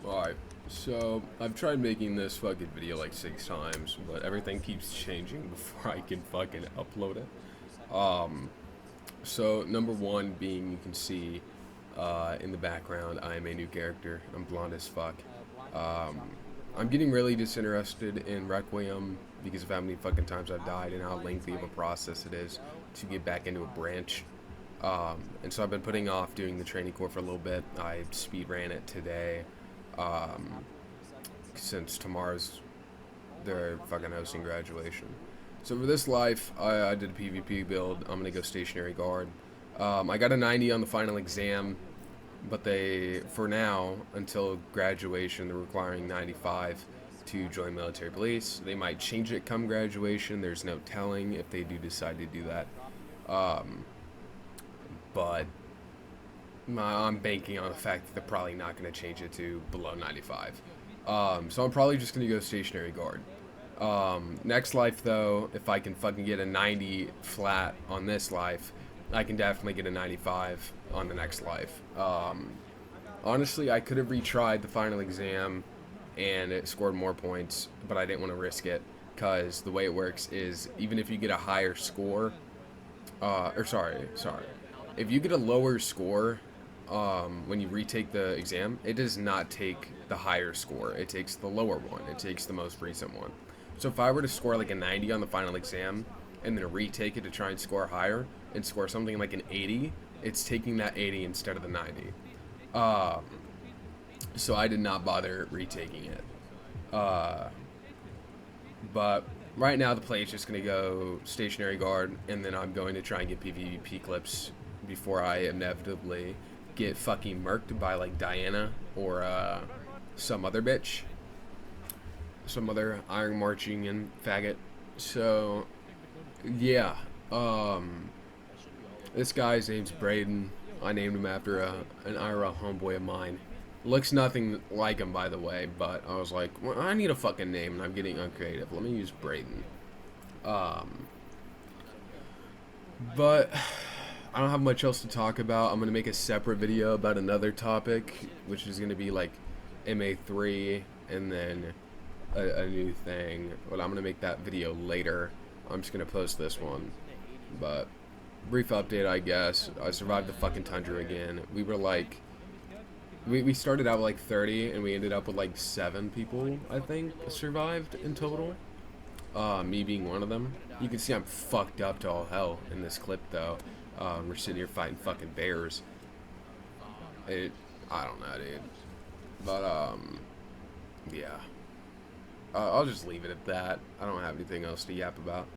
Alright, so I've tried making this fucking video like 6 times, but everything keeps changing before I can fucking upload it. So number one being you can see in the background I am a new character. I'm blonde as fuck. Um, I'm getting really disinterested in Requiem because of how many fucking times I've died and how lengthy of a process it is to get back into a branch. And so I've been putting off doing the training core for a little bit. I speed ran it today. Um, since tomorrow's they're fucking hosting graduation. So for this life, I did a PvP build. I'm gonna go stationary guard. I got a 90 on the final exam, but for now, until graduation, they're requiring 95 to join military police. They might change it come graduation. There's no telling if they do decide to do that. Um, but I'm banking on the fact that they're probably not going to change it to below 95. So I'm probably just going to go stationary guard. Next life, though, if I can fucking get a 90 flat on this life, I can definitely get a 95 on the next life. Honestly, I could have retried the final exam and it scored more points, but I didn't want to risk it because the way it works is even if you get a higher score, sorry, if you get a lower score when you retake the exam, it does not take the higher score. It takes the lower one. It takes the most recent one. So if I were to score like a 90 on the final exam and then retake it to try and score higher and score something like an 80, it's taking that 80 instead of the 90. So I did not bother retaking it. But right now the play is just going to go stationary guard, and then I'm going to try and get PvP clips before I inevitably get fucking murked by like Diana or some other bitch. Some other iron marching and faggot. So yeah. This guy's name's Braden. I named him after an IRL homeboy of mine. Looks nothing like him, by the way, but I was like, well, I need a fucking name, and I'm getting uncreative. Let me use Braden. But I don't have much else to talk about. I'm gonna make a separate video about another topic, which is gonna be like MA3, and then a new thing. But I'm gonna make that video later. I'm just gonna post this one. But brief update, I guess. I survived the fucking tundra again. We were like, we started out with like 30, and we ended up with like 7 people, I think, survived in total. Me being one of them. You can see I'm fucked up to all hell in this clip, though. We're sitting here fighting fucking bears. I don't know, dude. But, yeah. I'll just leave it at that. I don't have anything else to yap about.